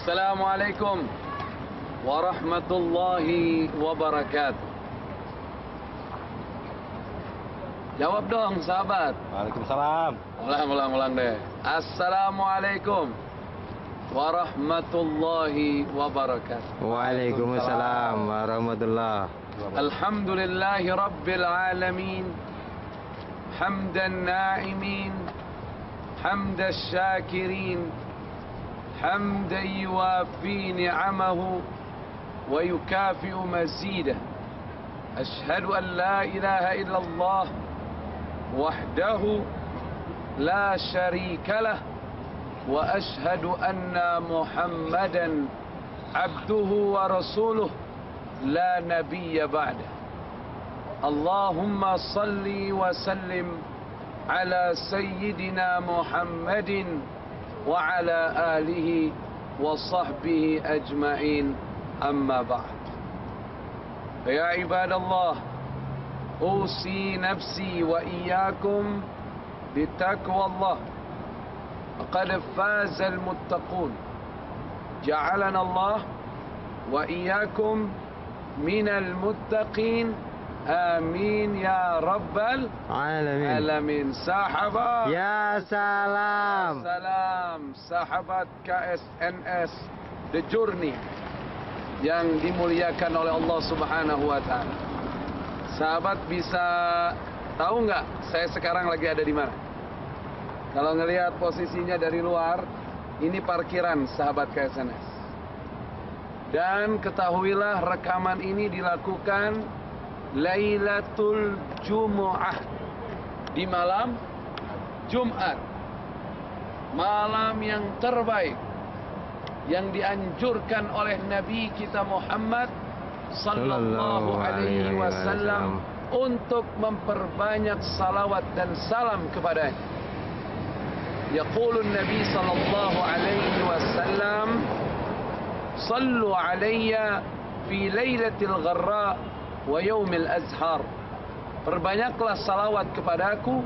Assalamualaikum warahmatullahi wabarakatuh. Jawab dong sahabat. Waalaikumsalam. Ulang deh. Assalamualaikum warahmatullahi wabarakatuh. Waalaikumsalam warahmatullahi wabarakatuh. Alhamdulillahi rabbil alamin. Hamdan na'imin, hamdan syakirin, hamdan yuwafi ni'amahu wa yukafi'u mazidah. Ashhadu an la ilaha illallah wahdahu la syarika lah wa ashhadu anna Muhammadan abduhu wa rasuluh la nabiyya ba'dah. Allahumma salli wa sallim ala sayyidina Muhammadin wa ala alihi wa sahbihi ajma'in, amma ba'd. Ya ibadallah, usi nafsi wa iyyakum bitaqwallah. Faqad faza al-muttaqun. Ja'alana Allah wa iyyakum minal muttaqin. Amin ya rabbal alamin. Sahabat, ya salam. Salam sahabat KSNS The Journey yang dimuliakan oleh Allah Subhanahu wa taala. Sahabat bisa tahu nggak saya sekarang lagi ada di mana? Kalau ngelihat posisinya dari luar, ini parkiran sahabat KSNS. Dan ketahuilah rekaman ini dilakukan Lailatul Jumu'ah, di malam Jumat, malam yang terbaik yang dianjurkan oleh Nabi kita Muhammad sallallahu alaihi wasallam untuk memperbanyak salawat dan salam kepadanya. Yaqulun Nabi sallallahu alaihi wasallam, sallu alayya fi lailatil gharra wa yaumil azhar. Perbanyaklah salawat kepadaku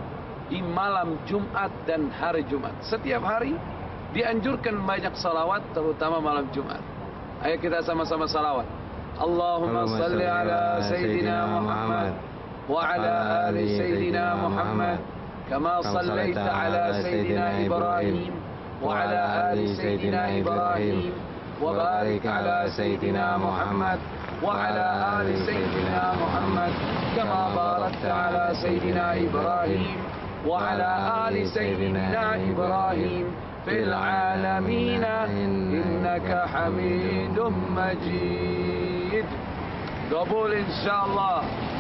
di malam Jumat dan hari Jumat. Setiap hari dianjurkan banyak salawat, terutama malam Jumat. Ayo kita sama-sama salawat. Allahumma salli ala Sayyidina Muhammad wa ala ali Sayyidina Muhammad kama sallaita ala Sayyidina Ibrahim wa ala ali Sayyidina Ibrahim wa barik ala Sayyidina Muhammad وعلى آل سيدنا محمد كما باركت على سيدنا إبراهيم وعلى آل سيدنا إبراهيم في العالمين إنك حميد مجيد. قبول إن شاء الله.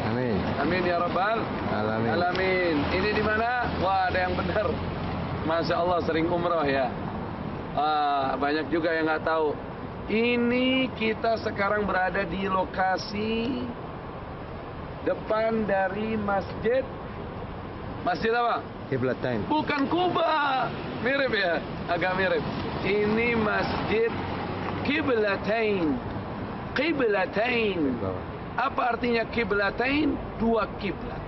Amin. Amin ya rabbal alamin. Alamin. Ini di mana? Wah, ada yang benar. Masya Allah, sering umroh ya. Banyak juga yang nggak tahu. Ini kita sekarang berada di lokasi depan dari masjid apa? Qiblatain. Bukan Kuba, mirip ya, agak mirip. Ini masjid Qiblatain. Qiblatain. Apa artinya Qiblatain? Dua kiblat.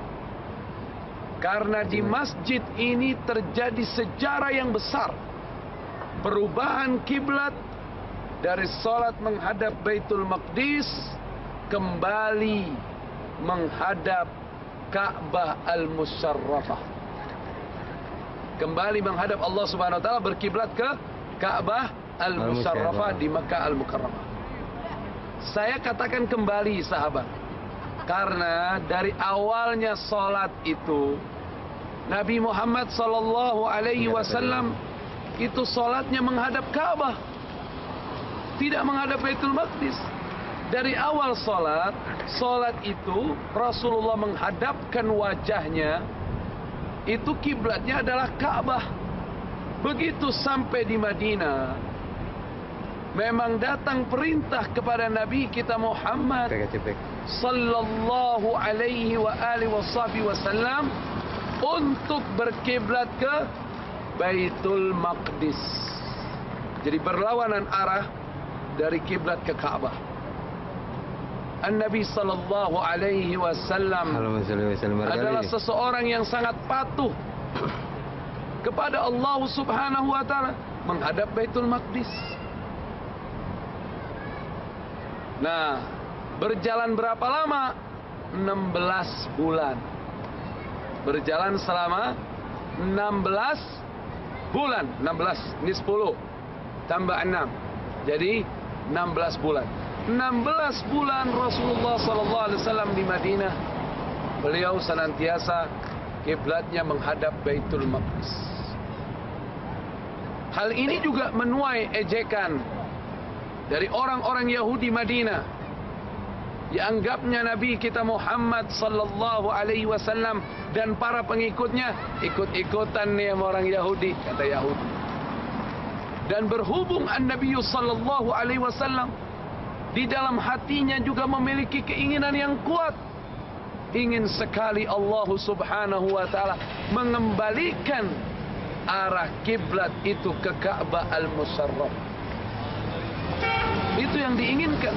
Karena di masjid ini terjadi sejarah yang besar. Perubahan kiblat dari salat menghadap Baitul Maqdis kembali menghadap Ka'bah Al-Musyarrafah. Kembali menghadap Allah Subhanahu wa taala, berkiblat ke Ka'bah Al-Musyarrafah di Makkah Al-Mukarramah. Saya katakan kembali sahabat, karena dari awalnya salat itu Nabi Muhammad sallallahu alaihi wasallam itu salatnya menghadap Ka'bah, tidak menghadap Baitul Maqdis. Dari awal salat itu Rasulullah menghadapkan wajahnya, itu kiblatnya adalah Ka'bah. Begitu sampai di Madinah, memang datang perintah kepada Nabi kita Muhammad sallallahu alaihi wa alihi wasallam untuk berkiblat ke Baitul Maqdis. Jadi berlawanan arah dari kiblat ke Ka'bah. An-Nabi sallallahu alaihi wasallam adalah seseorang yang sangat patuh kepada Allah Subhanahu wa taala, menghadap Baitul Maqdis. Nah, berjalan berapa lama? 16 bulan. Berjalan selama 16 bulan. 16, ini 10 tambah 6. Jadi 16 bulan. 16 bulan Rasulullah SAW di Madinah. Beliau senantiasa kiblatnya menghadap Baitul Maqdis. Hal ini juga menuai ejekan dari orang-orang Yahudi Madinah. Dianggapnya Nabi kita Muhammad sallallahu alaihi wasallam dan para pengikutnya ikut-ikutan nih sama orang Yahudi, kata Yahudi. Dan berhubung An-Nabi sallallahu alaihi wasallam di dalam hatinya juga memiliki keinginan yang kuat, ingin sekali Allah Subhanahu wa taala mengembalikan arah kiblat itu ke Ka'bah Al-Musharraf. Itu yang diinginkan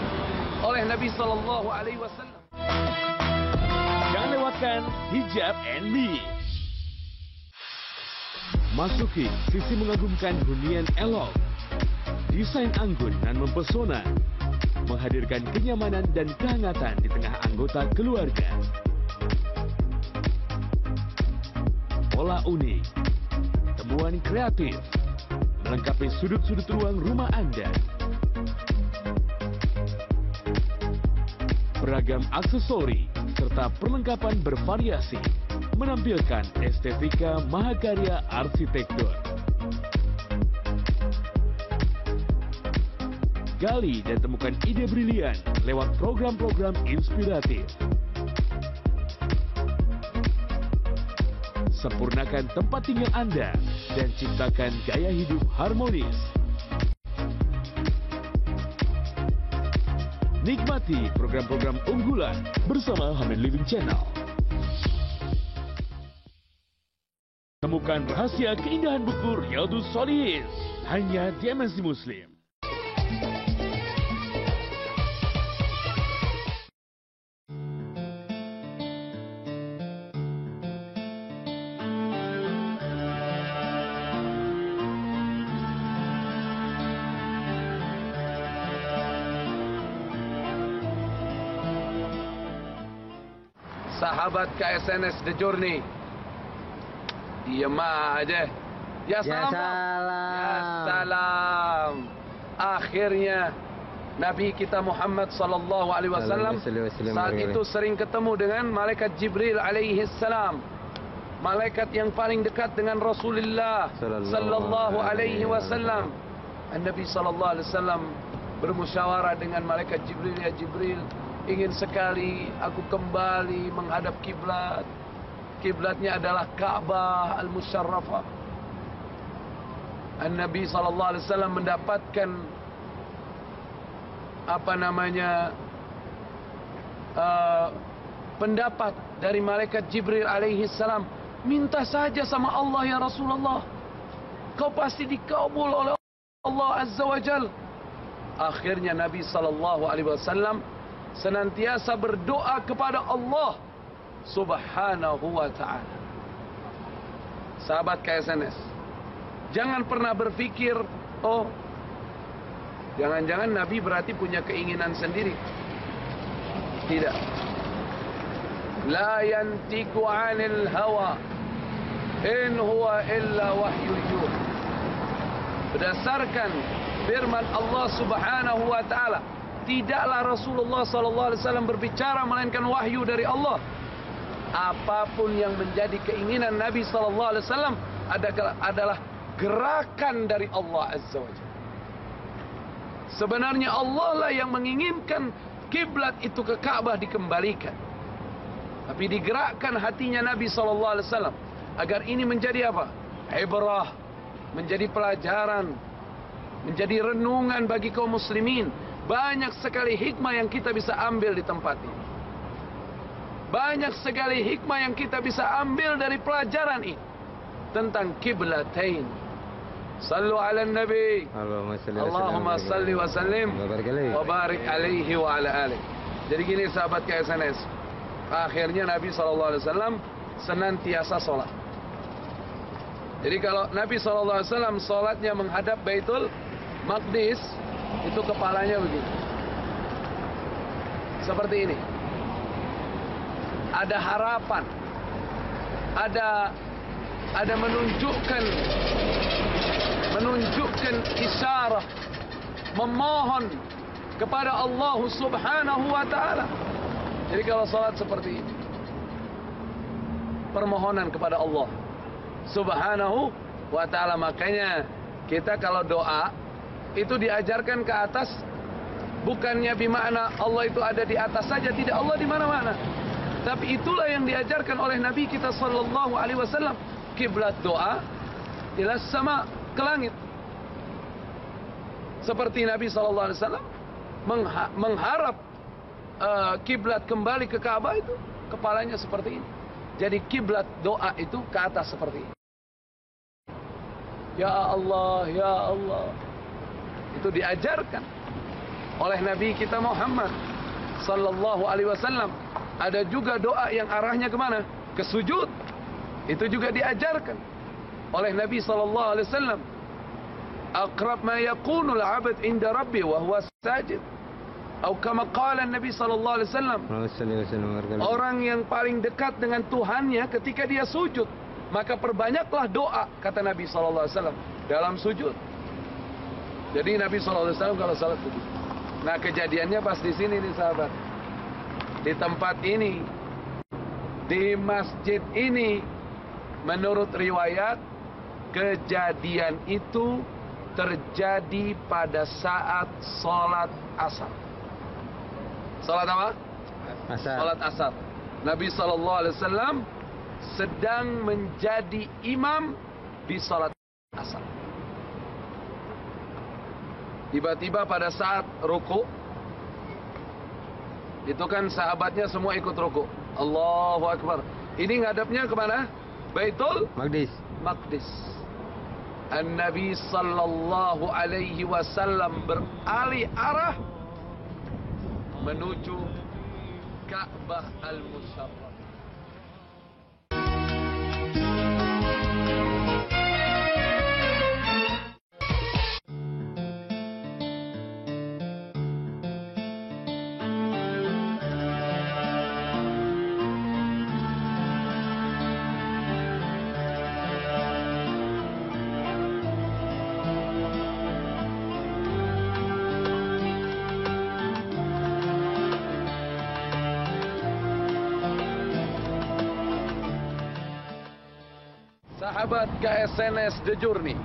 oleh Nabi sallallahu alaihi wasallam. Jangan lewatkan Hijab and Me. Masuki sisi mengagumkan hunian elok, desain anggun dan mempesona, menghadirkan kenyamanan dan kehangatan di tengah anggota keluarga. Pola unik, temuan kreatif, melengkapi sudut-sudut ruang rumah Anda. Beragam aksesori serta perlengkapan bervariasi menampilkan estetika mahakarya arsitektur. Gali dan temukan ide brilian lewat program-program inspiratif. Sempurnakan tempat tinggal Anda dan ciptakan gaya hidup harmonis. Nikmati program-program unggulan bersama Hamen Living Channel. Temukan rahasia keindahan buku Riyadhus Shalihin hanya di MNC Muslim. Sahabat KSNS The Journey, diam aja. Ya salam. Ya salam. Akhirnya Nabi kita Muhammad sallallahu alaihi wasallam saat itu sering ketemu dengan malaikat Jibril alaihi salam. Malaikat yang paling dekat dengan Rasulullah sallallahu alaihi wasallam. Nabi sallallahu alaihi wasallam bermusyawarah dengan malaikat Jibril, ya Jibril, ingin sekali aku kembali menghadap kiblat. Kiblatnya adalah Ka'bah Al-Musharrafah. An-Nabi SAW mendapatkan pendapat dari malaikat Jibril alaihi salam. Minta saja sama Allah ya Rasulullah, kau pasti dikabul oleh Allah Azza wa Jal. Akhirnya Nabi SAW senantiasa berdoa kepada Allah Subhanahu wa ta'ala. Sahabat KSNS, jangan pernah berpikir, oh, jangan-jangan Nabi berarti punya keinginan sendiri. Tidak. La yantiku 'anil hawa in huwa illa wahyu yuha. Berdasarkan firman Allah Subhanahu wa ta'ala, tidaklah Rasulullah SAW berbicara melainkan wahyu dari Allah. Apapun yang menjadi keinginan Nabi SAW adalah gerakan dari Allah Azza wa Jalla. Sebenarnya Allah lah yang menginginkan kiblat itu ke Ka'bah dikembalikan. Tapi digerakkan hatinya Nabi SAW agar ini menjadi apa? Ibrah, menjadi pelajaran, menjadi renungan bagi kaum muslimin. Banyak sekali hikmah yang kita bisa ambil di tempat ini. Banyak sekali hikmah yang kita bisa ambil dari pelajaran ini tentang kiblatain. Sallu ala Nabi. Allahumma salli wa sallim wa barik alaihi wa ala alihi. Jadi gini sahabat KSNS, akhirnya Nabi SAW senantiasa sholat. Jadi kalau Nabi SAW sholatnya menghadap Baitul Maqdis, itu kepalanya begitu. seperti ini. Ada harapan, ada menunjukkan isyarah, memohon kepada Allah Subhanahu wa taala. Jadi kalau salat seperti ini, permohonan kepada Allah Subhanahu wa taala. Makanya kita kalau doa itu diajarkan ke atas, bukannya bermakna Allah itu ada di atas saja, tidak, Allah di mana-mana. Tapi itulah yang diajarkan oleh Nabi kita sallallahu alaihi wasallam. Kiblat doa ila sama, ke langit. Seperti Nabi sallallahu alaihi wasallam mengharap kiblat kembali ke Ka'bah, itu kepalanya seperti ini. Jadi kiblat doa itu ke atas seperti ini. Ya Allah, ya Allah. Itu diajarkan oleh Nabi kita Muhammad sallallahu alaihi wasallam. Ada juga doa yang arahnya kemana? Ke sujud. Itu juga diajarkan oleh Nabi sallallahu alaihi wasallam. Aqrab ma yakunul 'abd 'inda rabbi wa huwa sajid. Atau kama qala Nabi sallallahu alaihi wasallam. Orang yang paling dekat dengan Tuhannya ketika dia sujud, maka perbanyaklah doa, kata Nabi sallallahu alaihi wasallam, dalam sujud. Jadi Nabi sallallahu alaihi wasallam kalau salat sujud. Nah, kejadiannya pas di sini nih sahabat. Di tempat ini, di masjid ini, menurut riwayat, kejadian itu terjadi pada saat sholat asar. Sholat apa? Asar. Sholat asar. Nabi SAW sedang menjadi imam di sholat asar. Tiba-tiba pada saat ruku, itu kan sahabatnya semua ikut ruku. Allahu Akbar. Ini ngadapnya kemana? Baitul Maqdis. An-Nabi sallallahu alaihi wasallam beralih arah menuju Ka'bah Al-Musharrafah. Sahabat KSNS The Journey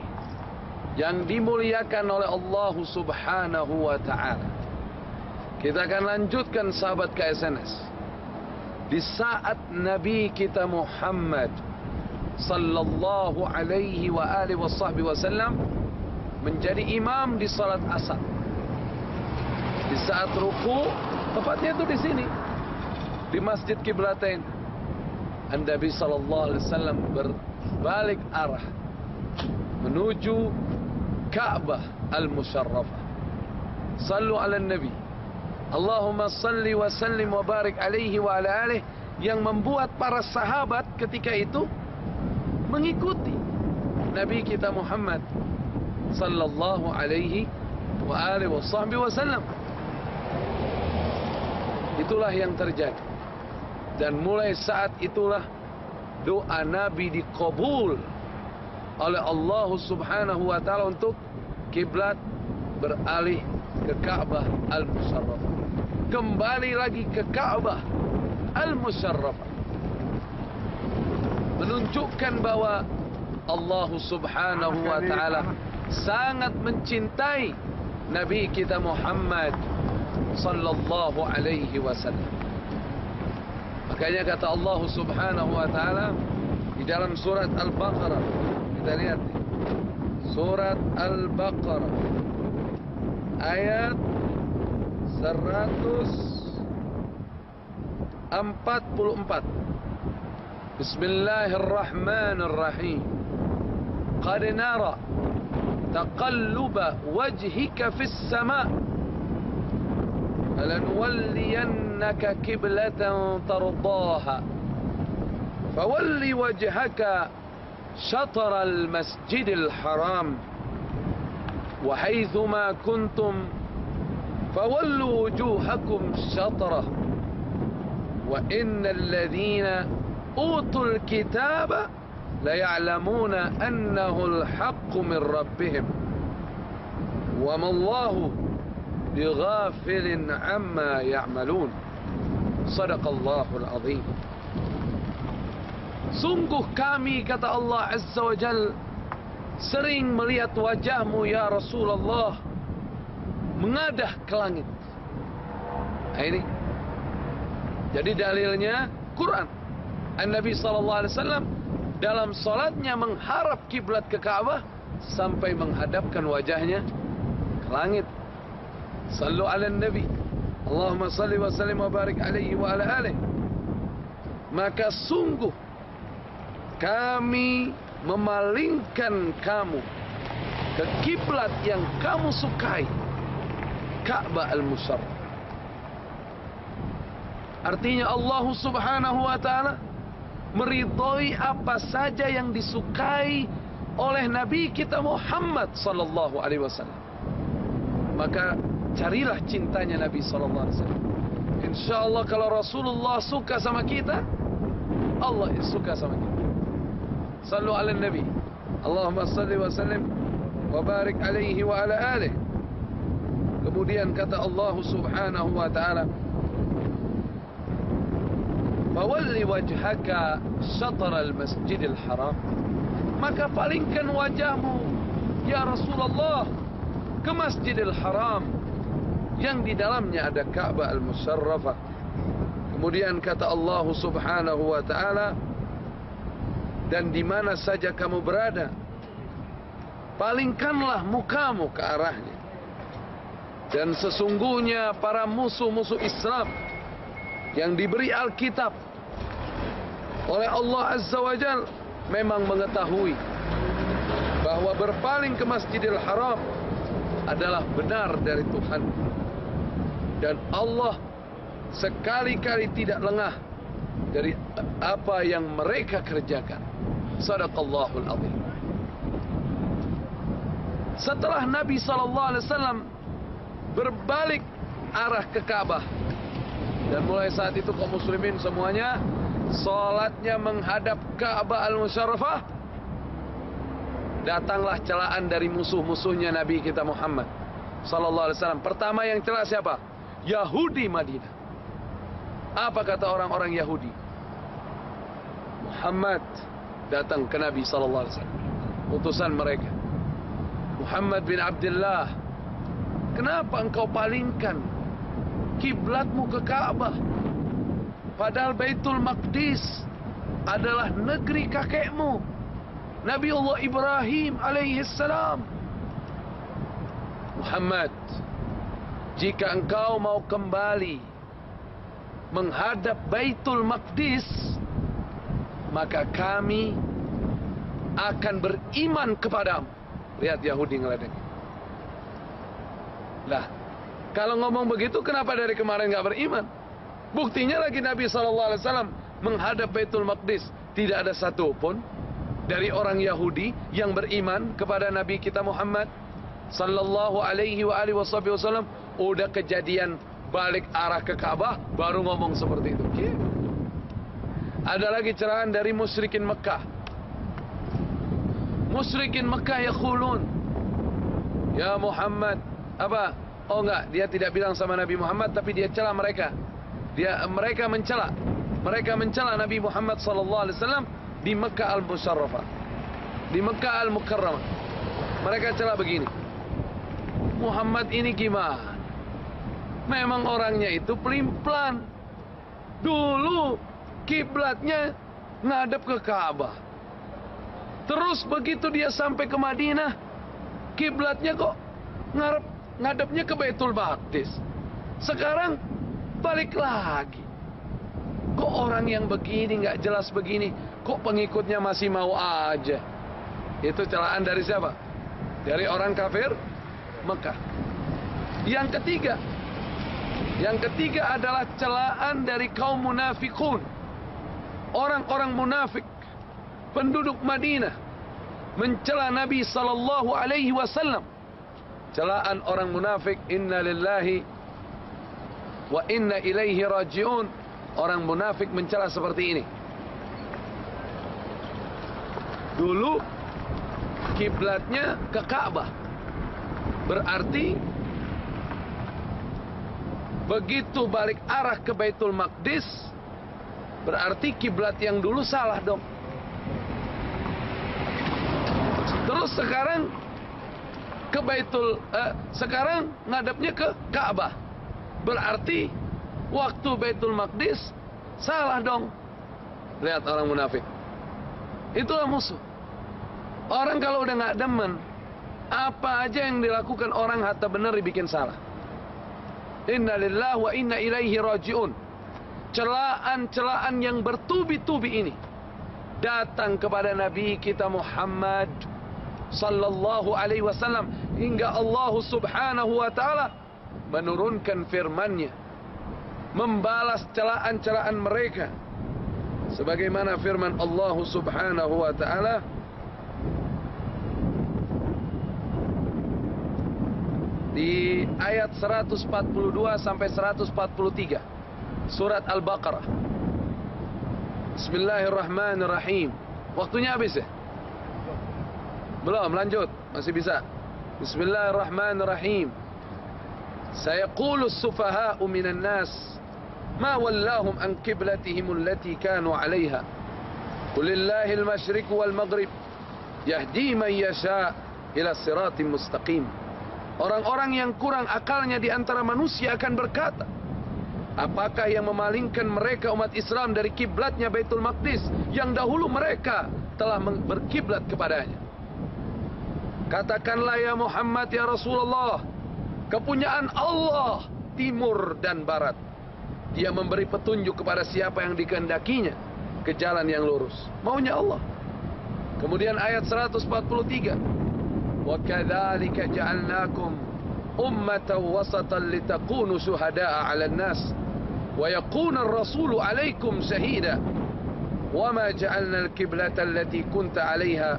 yang dimuliakan oleh Allah Subhanahu wa ta'ala, kita akan lanjutkan sahabat KSNS. Di saat Nabi kita Muhammad sallallahu alaihi wa alihi wasallam menjadi imam di salat asar, di saat ruku, tepatnya itu di sini, di Masjid Qiblatain, Nabi sallallahu alaihi wasallam berbalik arah menuju Ka'bah Al-Musharrafah. Sallu ala Nabi. Allahumma salli wa sallim wa barik alaihi wa ala alihi, yang membuat para sahabat ketika itu mengikuti Nabi kita Muhammad sallallahu alaihi wa alihi wasallam. Itulah yang terjadi. Dan mulai saat itulah doa Nabi dikabul oleh Allah Subhanahu wa ta'ala untuk kiblat beralih ke Ka'bah Al-Musharrafah. Kembali lagi ke Ka'bah Al-Musharrafah, menunjukkan bahwa Allah Subhanahu wa ta'ala sangat mencintai Nabi kita Muhammad sallallahu alaihi wasallam. Makanya kata Allah Subhanahu wa ta'ala di dalam surat Al-Baqarah, kita lihat surat Al-Baqarah ayat 144. Bismillahirrahmanirrahim. Qad nara taqalluba wajhika fis sama' فلنولينك قبلة ترضاها فول وجهك شطر المسجد الحرام وحيثما كنتم fawallu wujuhakum syatrah wa innal ladzina utul kitaba la ya'lamuna annahu al-haqqu min rabbihim wa ma Allahu bighafilin amma ya'malun. Sadaqallahul azim. Sungguh kami, kata Allah Azza wa Jal, sering melihat wajahmu ya Rasulullah mengadah ke langit. Nah, ini jadi dalilnya Quran. An-Nabi SAW dalam salatnya mengharap kiblat ke Ka'bah sampai menghadapkan wajahnya ke langit. Sallu ala Nabi, Allahumma salli wa sallim wa barik alaihi wa ala alihi. Maka sungguh kami memalingkan kamu ke kiblat yang kamu sukai, Ka'bah al-Musharraf. Artinya Allah Subhanahu wa ta'ala meridhoi apa saja yang disukai oleh Nabi kita Muhammad sallallahu alaihi wasallam. Maka carilah cintanya Nabi sallallahu alaihi wasallam. Insyaallah kalau Rasulullah suka sama kita, Allah suka sama kita. Sallu ala Nabi, Allahumma salli wa sallim wa barik alaihi wa ala alihi. Kemudian kata Allah Subhanahu wa ta'ala, fawalli wajhaka syatral masjidil haram. Maka palingkan wajahmu ya Rasulullah ke Masjidil Haram yang di dalamnya ada Ka'bah al-Musharrafah. Kemudian kata Allah Subhanahu wa ta'ala, dan di mana saja kamu berada, palingkanlah mukamu ke arahnya. Dan sesungguhnya para musuh-musuh Islam yang diberi Alkitab oleh Allah Azza wa Jal memang mengetahui bahwa berpaling ke Masjidil Haram adalah benar dari Tuhan. Dan Allah sekali-kali tidak lengah dari apa yang mereka kerjakan. Sadaqallahul azim. Setelah Nabi SAW berbalik arah ke Ka'bah, dan mulai saat itu kaum muslimin semuanya salatnya menghadap Ka'bah al-Musharrafah, datanglah celaan dari musuh-musuhnya Nabi kita Muhammad sallallahu alaihi wasallam. Pertama yang celah siapa? Yahudi Madinah. Apa kata orang-orang Yahudi? Muhammad datang ke Nabi sallallahu alaihi wasallam, utusan mereka. Muhammad bin Abdullah, kenapa engkau palingkan kiblatmu ke Ka'bah? Padahal Baitul Maqdis adalah negeri kakekmu, Nabiullah Ibrahim alaihissalam. Muhammad, jika engkau mau kembali menghadap Baitul Maqdis, maka kami akan beriman kepadamu. Lihat Yahudi ngeledek. Lah, kalau ngomong begitu kenapa dari kemarin gak beriman? Buktinya lagi Nabi SAW menghadap Baitul Maqdis, tidak ada satupun dari orang Yahudi yang beriman kepada Nabi kita Muhammad sallallahu alaihi wasallam. Udah kejadian balik arah ke Ka'bah baru ngomong seperti itu. Ada lagi cerahan dari musyrikin Mekah. Musyrikin Mekah yaqulun, ya Muhammad, apa? Oh enggak, dia tidak bilang sama Nabi Muhammad, tapi dia cela mereka. Mereka mencela Nabi Muhammad sallallahu alaihi wasallam di Mekah al-Musharrafah, di Mekah al-Mukarramah. Mereka cela begini, Muhammad ini gimana? Memang orangnya itu pelin-pelan. Dulu kiblatnya ngadep ke Ka'bah. Terus begitu dia sampai ke Madinah, kiblatnya kok ngadepnya ke Baitul Maqdis. Sekarang balik lagi. Kok orang yang begini, nggak jelas begini, kok pengikutnya masih mau aja? Itu celaan dari siapa? Dari orang kafir Mekah. Yang ketiga adalah celaan dari kaum munafikun. Orang-orang munafik, penduduk Madinah, mencela Nabi sallallahu alaihi wasallam. Celaan orang munafik, inna lillahi wa inna ilaihi raji'un. Orang munafik mencela seperti ini. Dulu kiblatnya ke Ka'bah. Berarti begitu balik arah ke Baitul Maqdis, berarti kiblat yang dulu salah dong. Terus sekarang ke sekarang ngadepnya ke Ka'bah. Berarti waktu Baitul Maqdis salah dong. Lihat orang munafik. Itulah musuh. Orang kalau udah nggak demen, apa aja yang dilakukan orang hatta benar dibikin salah. Inna lillahi wa inna ilaihi raji'un. Celaan-celaan yang bertubi-tubi ini datang kepada Nabi kita Muhammad sallallahu alaihi wasallam, hingga Allah subhanahu wa ta'ala menurunkan firman-Nya membalas celaan-celaan mereka, sebagaimana firman Allah subhanahu wa ta'ala di ayat 142 sampai 143 surat Al-Baqarah. Bismillahirrahmanirrahim. Waktunya habis ya? Belum, lanjut, masih bisa. Bismillahirrahmanirrahim. Sayaqulu as-sufaha'u minan nas ma wallahum an qiblatihim allati kanu 'alayha. Qul lillahi al-masyriq wal maghrib yahdi man yasha' ila siratim mustaqim. Orang-orang yang kurang akalnya di antara manusia akan berkata, apakah yang memalingkan mereka umat Islam dari kiblatnya Baitul Maqdis yang dahulu mereka telah berkiblat kepadanya? Katakanlah ya Muhammad, ya Rasulullah, kepunyaan Allah timur dan barat. Dia memberi petunjuk kepada siapa yang dikehendakinya ke jalan yang lurus. Maunya Allah. Kemudian ayat 143. وَكَذَلِكَ جَعَلْنَاكُمْ أُمَّةً وَسَطًا لِتَكُونُوا شُهَدَاءَ عَلَى النَّاسِ وَيَكُونَ الرَّسُولُ عَلَيْكُمْ شَهِيدًا وَمَا جَعَلْنَا الْقِبْلَةَ الَّتِي كُنْتَ عَلَيْهَا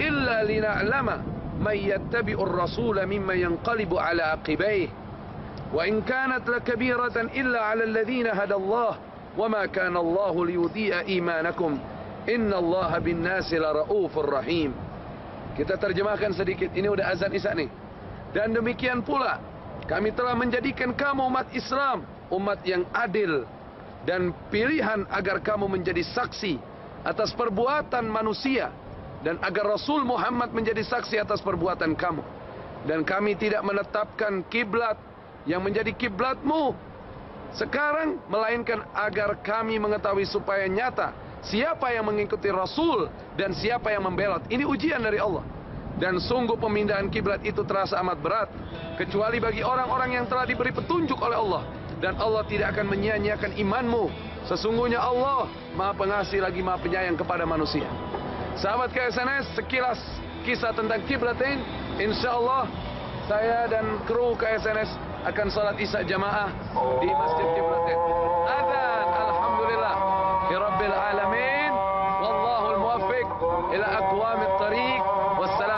إِلَّا لِنَعْلَمَ مَنْ يَتَّبِعُ الرَّسُولَ مِمَّنْ يَنْقَلِبُ عَلَى عَقِبَيْهِ وَإِنْ كَانَتْ لَكَبِيرَةً إِلَّا عَلَى الَّذِينَ هَدَى اللَّهُ وَمَا كَانَ اللَّهُ لِيُضِيعَ إِيمَانَكُمْ إِنَّ اللَّهَ بِالنَّاسِ لَرَءُوفٌ رَحِيمٌ. Kita terjemahkan sedikit, ini udah azan Isya nih. Dan demikian pula, kami telah menjadikan kamu umat Islam, umat yang adil, dan pilihan agar kamu menjadi saksi atas perbuatan manusia, dan agar Rasul Muhammad menjadi saksi atas perbuatan kamu. Dan kami tidak menetapkan kiblat yang menjadi kiblatmu sekarang, melainkan agar kami mengetahui supaya nyata siapa yang mengikuti Rasul dan siapa yang membelot. Ini ujian dari Allah. Dan sungguh pemindahan kiblat itu terasa amat berat, kecuali bagi orang-orang yang telah diberi petunjuk oleh Allah. Dan Allah tidak akan menyia-nyiakan imanmu. Sesungguhnya Allah Maha Pengasih lagi Maha Penyayang kepada manusia. Sahabat KSNS, sekilas kisah tentang kiblatain. InsyaAllah saya dan kru KSNS akan salat Isya jamaah di Masjid Kiblatain. Adzan, alhamdulillah, Rabbil alamin, wallahul muwaffiq ila aqwamit thariq. Wassalam.